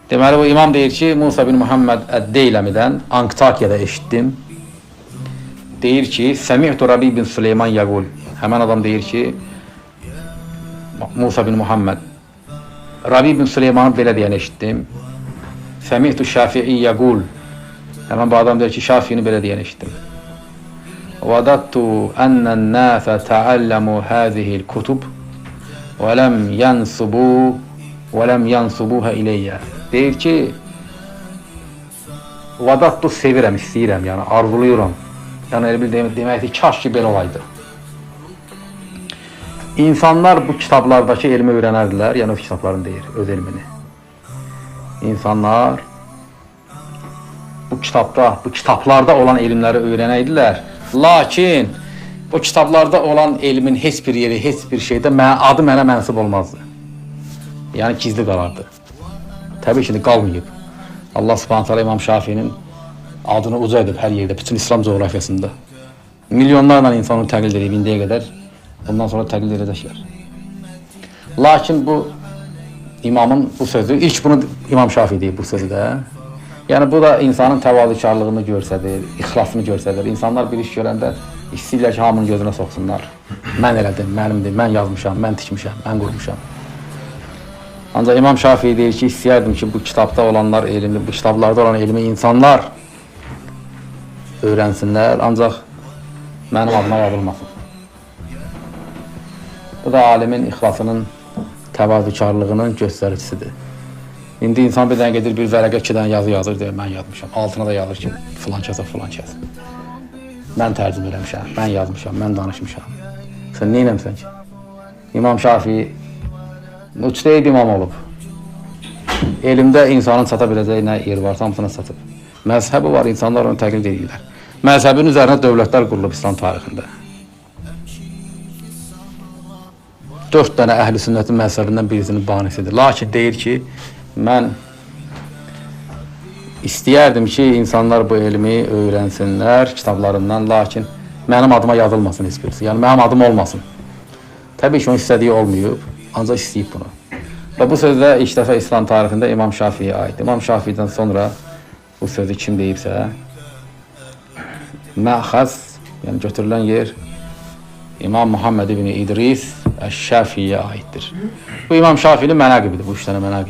Deməli, bu imam deyir ki, Musa bin Muhammed Əd-Deyləmidən Antakiyada eşitdim. Deyir ki, Səmi'tu Rabi bin Süleyman yəqul. Həmən adam deyir ki, Musa bin Muhammed Rabi bin Süleymanı belə deyən eşitdim. Səmi'tu Şafi'i yəqul. Həmən bu adam deyir ki, Şafi'ni belə deyən eşitdim. Vədattu ənnən nəsə təəlləmu həzihil kutub və ləm yansubuhə iləyyə. Deyir ki, vədattu sevirəm, istəyirəm, yəni arzuluyuram. Yəni elə bil deməkdir, kaş ki belə olaydı. İnsanlar bu kitablardakı elmi öyrənərdilər, yəni o kitabların deyir, öz elmini. İnsanlar bu kitablarda olan elmləri öyrənəydilər. Lakin bu kitablarda olan elmin heç bir yeri, heç bir şeydə adı mənə mənsub olmazdı. Yəni gizli qalardı. Təbii ki, qalmayıb. Allah Subhanahu taala İmam Şafiinin adını uca edib hər yerdə, bütün İslam coğrafiyasında. Milyonlarla insanı təqlid edib indiyə qədər, bundan sonra təqlid edəcəklər. Lakin bu imamın bu sözü, ilk bunu İmam Şafii deyib bu sözü də. Yəni bu da insanın təvazökarlığını göstərir, ixlasını göstərir. İnsanlar bir iş görəndə istəyirlər ki, hamının gözünə soxsunlar. Mən elədim, mənimdir, mən yazmışam, mən tikmişəm, mən qurmuşam. Ancaq İmam Şafii deyir ki, istəyərdim ki, bu kitabda olanlar elmi, bu kitablarda olan elmi insanlar öyrənsinlər, ancaq mənim adıma yazılmasın. Bu da alimin ixlasının, təvazökarlığının göstəricisidir. İndi insan bir dənə gedir, bir vərəqə 2 dənə yazı yazır, deyir, mən yazmışam. Altına da yazır ki, filan kəsə, filan kəs. Mən tərcüm eləmişəm, mən yazmışam, mən danışmışam. Sən nə eləmişsən ki? İmam Şafii müctəhid imam olub. Elmdə insanın çata biləcəyi nə yer varsa, hamısına çatıb. Məzhəbi var, insanlar onu təqlid edirlər. Məzhəbin üzərinə dövlətlər qurulub İslam tarixində. 4 dənə əhl-i sünnətin məzhəbindən birisinin banisidir. Lakin deyir ki, mən istəyərdim ki, insanlar bu elmi öyrənsinlər kitablarından, lakin mənim adıma yazılmasın heç birisi. Yəni, mənim adım olmasın. Təbii ki, onun istədiyi olmayıb, ancaq istəyib bunu. Və bu sözdə ilk dəfə İslam tarixində İmam Şafiiyə aiddir. İmam Şafiidən sonra bu sözü kim deyibsə, məxəz, yəni götürülən yer İmam Muhammed ibn İdris Əş-Şafiiyə aiddir. Bu İmam Şafiinin mənaqibidir, bu 3 dənə mənaqib.